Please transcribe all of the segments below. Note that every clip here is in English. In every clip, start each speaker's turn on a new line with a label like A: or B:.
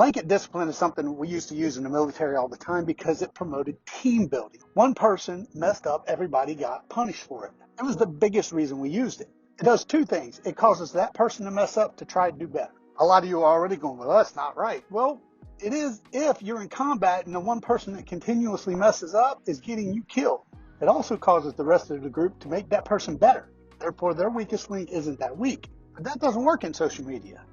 A: Blanket discipline is something we used to use in the military all the time because it promoted team building. One person messed up, everybody got punished for it. It was the biggest reason we used it. It does two things. It causes that person to mess up to try to do better. A lot of you are already going, well, that's not right. Well, it is if you're in combat and the one person that continuously messes up is getting you killed. It also causes the rest of the group to make that person better. Therefore, their weakest link isn't that weak. But that doesn't work in social media.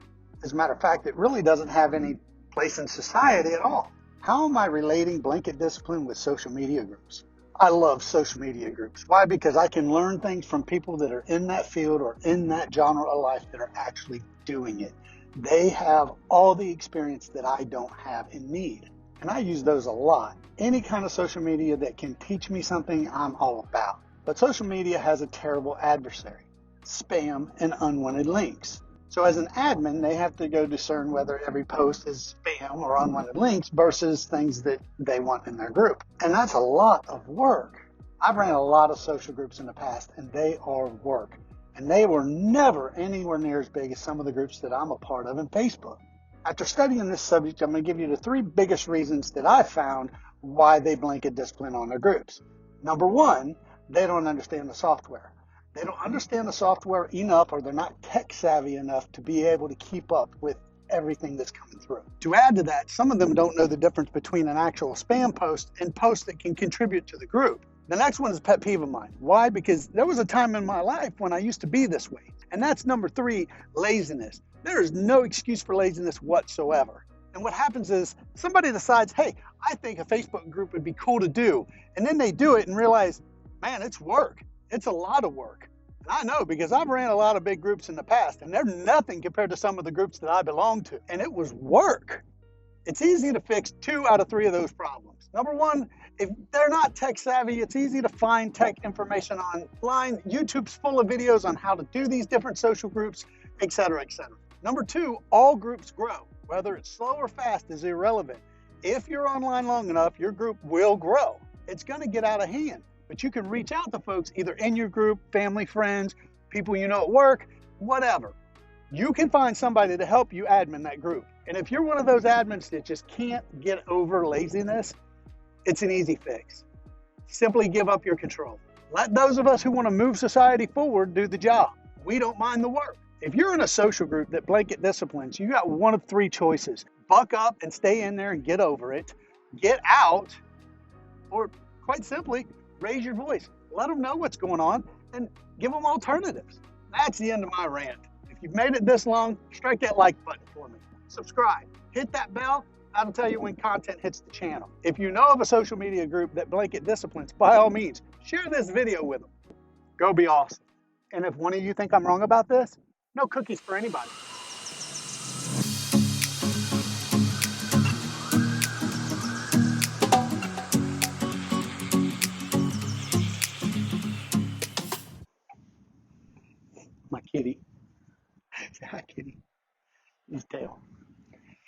A: As a matter of fact, it really doesn't have any place in society at all. How am I relating blanket discipline with social media groups? I love social media groups. Why? Because I can learn things from people that are in that field or in that genre of life that are actually doing it. They have all the experience that I don't have and need. And I use those a lot. Any kind of social media that can teach me something, I'm all about. But social media has a terrible adversary: spam and unwanted links. So as an admin, they have to go discern whether every post is spam or unwanted links versus things that they want in their group. And that's a lot of work. I've ran a lot of social groups in the past, and they are work. And they were never anywhere near as big as some of the groups that I'm a part of in Facebook. After studying this subject, I'm going to give you the three biggest reasons that I found why they blanket discipline on their groups. Number one, they don't understand the software. They don't understand the software enough, or they're not tech savvy enough to be able to keep up with everything that's coming through. To add to that, some of them don't know the difference between an actual spam post and posts that can contribute to the group. The next one is a pet peeve of mine. Why? Because there was a time in my life when I used to be this way. And that's number three, laziness. There is no excuse for laziness whatsoever. And what happens is somebody decides, hey, I think a Facebook group would be cool to do. And then they do it and realize, man, it's work. It's a lot of work. And I know, because I've ran a lot of big groups in the past, and they're nothing compared to some of the groups that I belong to. And it was work. It's easy to fix 2 out of 3 of those problems. Number one, if they're not tech savvy, it's easy to find tech information online. YouTube's full of videos on how to do these different social groups, et cetera, et cetera. Number two, all groups grow. Whether it's slow or fast is irrelevant. If you're online long enough, your group will grow. It's going to get out of hand. But you can reach out to folks either in your group, family, friends, people you know at work, whatever. You can find somebody to help you admin that group. And if you're one of those admins that just can't get over laziness, it's an easy fix. Simply give up your control. Let those of us who want to move society forward do the job. We don't mind the work. If you're in a social group that blanket disciplines, you got one of 3 choices. Buck up and stay in there and get over it. Get out, or quite simply, raise your voice. Let them know what's going on and give them alternatives. That's the end of my rant. If you've made it this long, strike that like button for me. Subscribe. Hit that bell. That'll tell you when content hits the channel. If you know of a social media group that blanket disciplines, by all means, share this video with them. Go be awesome. And if one of you think I'm wrong about this, no cookies for anybody.